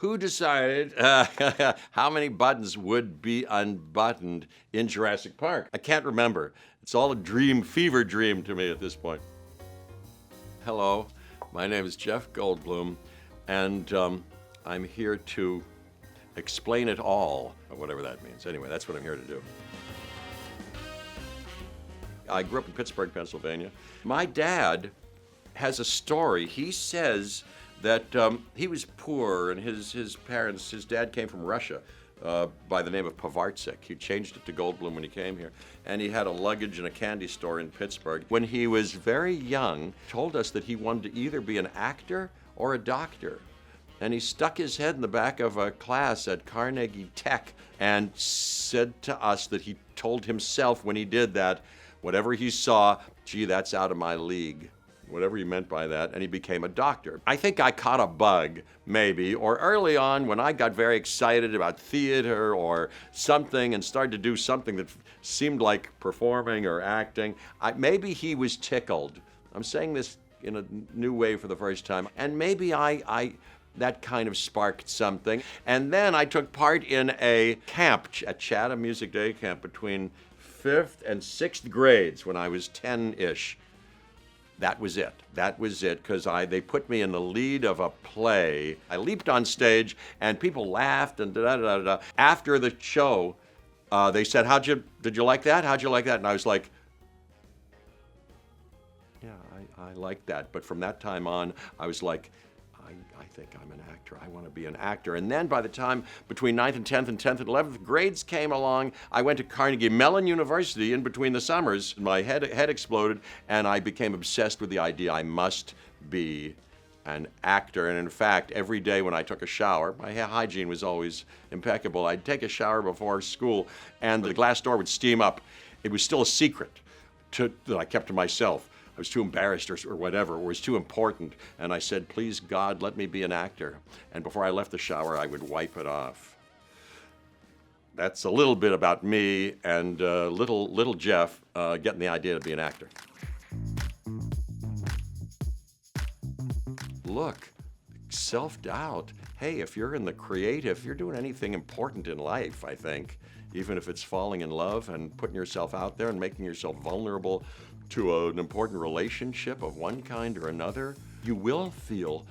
Who decided how many buttons would be unbuttoned in Jurassic Park? I can't remember. It's all a dream, fever dream to me at this point. Hello, my name is Jeff Goldblum, and I'm here to explain it all, whatever that means. Anyway, that's what I'm here to do. I grew up in Pittsburgh, Pennsylvania. My dad has a story. He says that he was poor, and his parents, his dad came from Russia by the name of Pavartsik. He changed it to Goldblum when he came here. And he had a luggage and a candy store in Pittsburgh. When he was very young, told us that he wanted to either be an actor or a doctor. And he stuck his head in the back of a class at Carnegie Tech and said to us that he told himself when he did that, whatever he saw, gee, that's out of my league. Whatever he meant by that, and he became a doctor. I think I caught a bug, maybe, or early on when I got very excited about theater or something and started to do something that seemed like performing or acting, maybe he was tickled. I'm saying this in a new way for the first time, and maybe that kind of sparked something. And then I took part in a camp, a Chatham Music Day camp between 5th and 6th grades when I was 10-ish. That was it, because they put me in the lead of a play. I leaped on stage, and people laughed, and da-da-da-da. After the show, they said, did you like that? How'd you like that? And I was like, yeah, I like that. But from that time on, I was like, I think I'm an actor. I want to be an actor. And then by the time between 9th and 10th and 10th and 11th grades came along, I went to Carnegie Mellon University in between the summers. My head exploded, and I became obsessed with the idea I must be an actor. And in fact, every day when I took a shower, my hygiene was always impeccable. I'd take a shower before school, and the glass door would steam up. It was still a secret that I kept to myself. I was too embarrassed or whatever, or it was too important. And I said, please, God, let me be an actor. And before I left the shower, I would wipe it off. That's a little bit about me and little Jeff getting the idea to be an actor. Look, self-doubt. Hey, if you're in the creative, if you're doing anything important in life, I think, even if it's falling in love and putting yourself out there and making yourself vulnerable to an important relationship of one kind or another, you will feel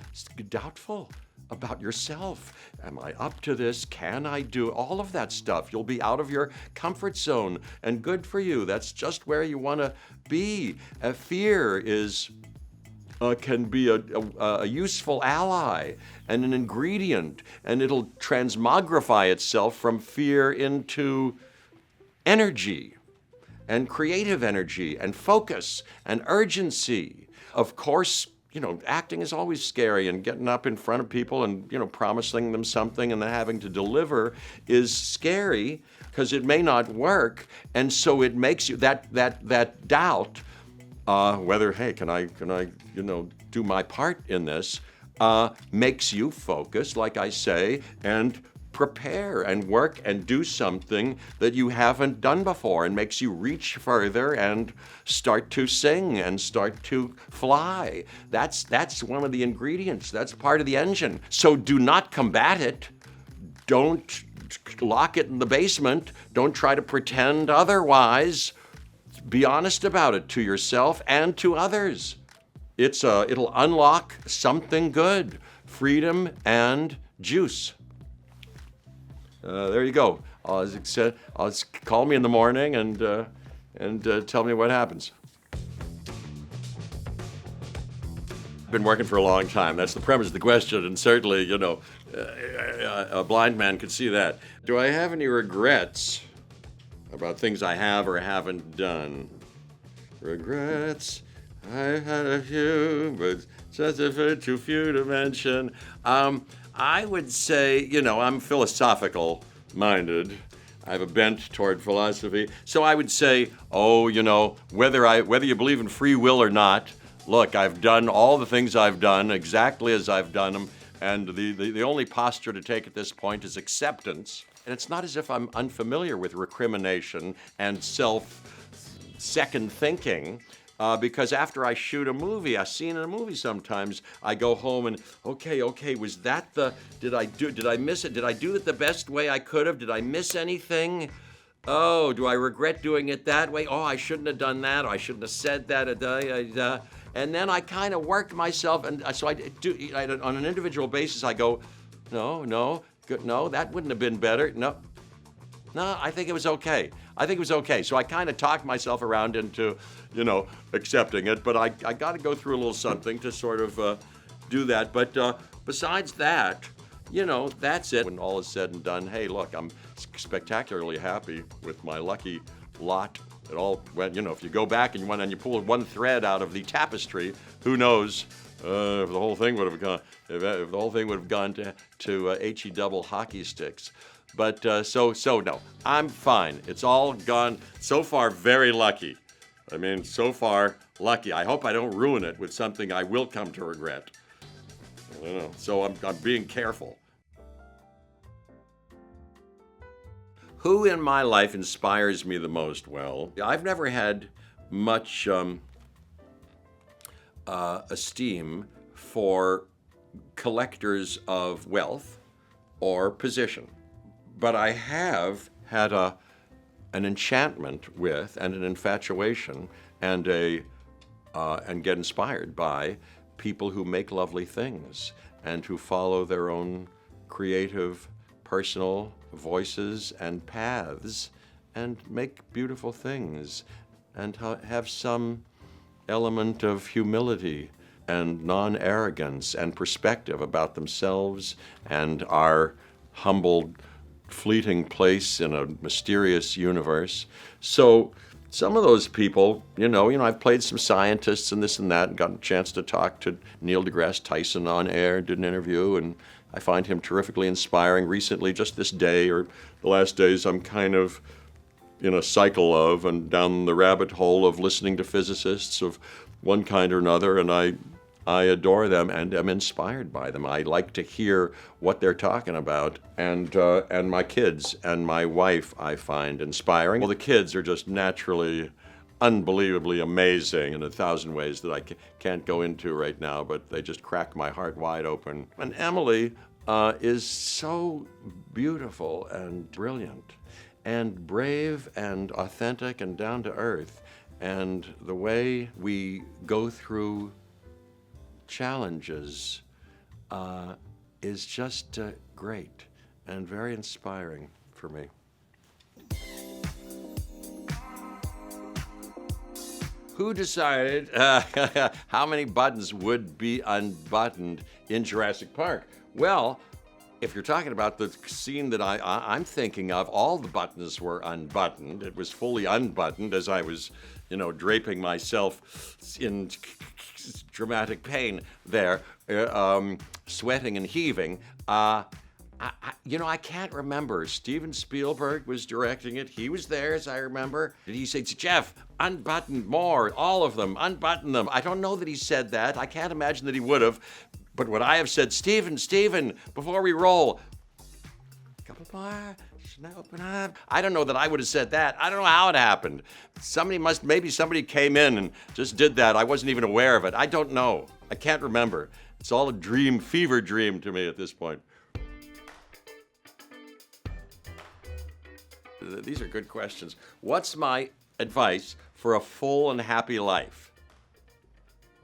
doubtful about yourself. Am I up to this? Can I do all of that stuff? You'll be out of your comfort zone, and good for you. That's just where you want to be. Fear can be a useful ally and an ingredient, and it'll transmogrify itself from fear into energy and creative energy and focus and urgency. Of course, acting is always scary, and getting up in front of people and, promising them something and then having to deliver is scary because it may not work. And so it makes you that doubt, whether, hey, can I, do my part in this, makes you focus, like I say, and prepare and work and do something that you haven't done before, and makes you reach further and start to sing and start to fly. That's one of the ingredients. That's part of the engine. So do not combat it. Don't lock it in the basement. Don't try to pretend otherwise. Be honest about it to yourself and to others. It'll unlock something good. Freedom and juice. There you go. Call me in the morning and tell me what happens. I've been working for a long time. That's the premise of the question, and certainly, a blind man could see that. Do I have any regrets about things I have or haven't done? Regrets? I've had a few, but just too few to mention. I would say, I'm philosophical minded. I have a bent toward philosophy. So I would say, whether you believe in free will or not, look, I've done all the things I've done exactly as I've done them, and the only posture to take at this point is acceptance. And it's not as if I'm unfamiliar with recrimination and second thinking. because after I shoot a movie, a scene in a movie, sometimes I go home and okay, was that did I miss it? Did I do it the best way I could have? Did I miss anything? Oh, do I regret doing it that way? Oh, I shouldn't have done that. Or I shouldn't have said that. And then I kind of worked myself, and so on an individual basis, I go, no, that wouldn't have been better. No, I think it was okay. So I kind of talked myself around into, accepting it. But I got to go through a little something to sort of do that. But besides that, that's it. When all is said and done, hey, look, I'm spectacularly happy with my lucky lot. It all went, if you go back and you pull one thread out of the tapestry, who knows if the whole thing would have gone, if the whole thing would have gone to HE double hockey sticks. But so no, I'm fine. It's all gone so far. Very lucky. I mean, so far lucky. I hope I don't ruin it with something I will come to regret. So I'm being careful. Who in my life inspires me the most? Well, I've never had much esteem for collectors of wealth or position. But I have had an enchantment with and an infatuation and get inspired by people who make lovely things and who follow their own creative, personal voices and paths and make beautiful things and have some element of humility and non-arrogance and perspective about themselves and our humble, fleeting place in a mysterious universe. So some of those people, I've played some scientists and this and that and gotten a chance to talk to Neil deGrasse Tyson on air, did an interview, and I find him terrifically inspiring. Recently, just this day or the last days, I'm kind of in a cycle of and down the rabbit hole of listening to physicists of one kind or another, and I adore them and am inspired by them. I like to hear what they're talking about, and my kids and my wife I find inspiring. Well, the kids are just naturally, unbelievably amazing in 1,000 ways that I can't go into right now, but they just crack my heart wide open. And Emily is so beautiful and brilliant and brave and authentic and down to earth. And the way we go through challenges is just great and very inspiring for me. Who decided how many buttons would be unbuttoned in Jurassic Park? Well, if you're talking about the scene that I'm thinking of, all the buttons were unbuttoned. It was fully unbuttoned as I was, draping myself in dramatic pain there, sweating and heaving. I can't remember. Steven Spielberg was directing it. He was there, as I remember. Did he say, Jeff, unbutton more, all of them, unbutton them? I don't know that he said that. I can't imagine that he would have. But would I have said, Steven, before we roll, couple more, open up? I don't know that I would have said that. I don't know how it happened. Maybe somebody came in and just did that. I wasn't even aware of it. I don't know. I can't remember. It's all a dream, fever dream to me at this point. These are good questions. What's my advice for a full and happy life?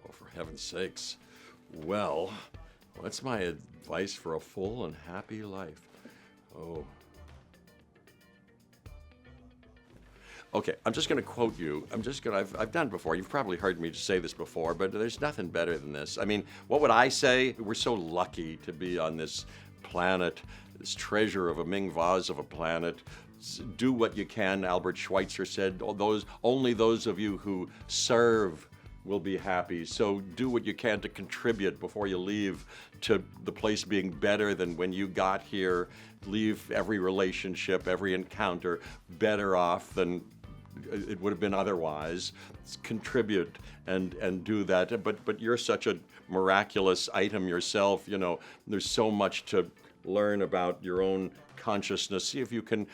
Oh, for heaven's sakes. Well, what's my advice for a full and happy life? Oh. Okay, I'm just going to quote you. I've done it before. You've probably heard me say this before, but there's nothing better than this. I mean, what would I say? We're so lucky to be on this planet, this treasure of a Ming vase of a planet. Do what you can, Albert Schweitzer said. Only those of you who serve will be happy. So do what you can to contribute before you leave to the place being better than when you got here. Leave every relationship, every encounter better off than it would have been otherwise. Contribute and do that. But you're such a miraculous item yourself. There's so much to learn about your own consciousness. See if you can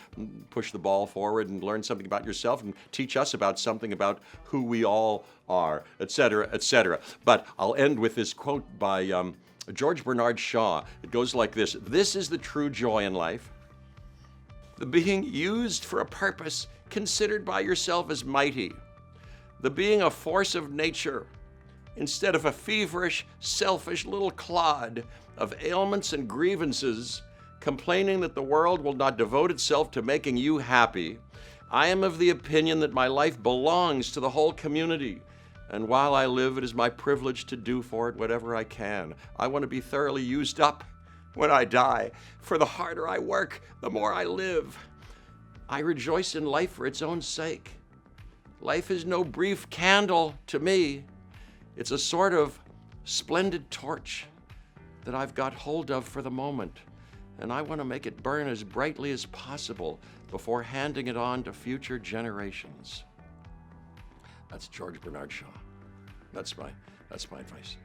push the ball forward and learn something about yourself and teach us about something about who we all are, etc., etc. But I'll end with this quote by George Bernard Shaw. It goes like this: "This is the true joy in life, the being used for a purpose considered by yourself as mighty, the being a force of nature instead of a feverish, selfish little clod of ailments and grievances, complaining that the world will not devote itself to making you happy. I am of the opinion that my life belongs to the whole community, and while I live, it is my privilege to do for it whatever I can. I want to be thoroughly used up when I die, for the harder I work, the more I live. I rejoice in life for its own sake. Life is no brief candle to me. It's a sort of splendid torch that I've got hold of for the moment, and I want to make it burn as brightly as possible before handing it on to future generations." That's George Bernard Shaw. That's my advice.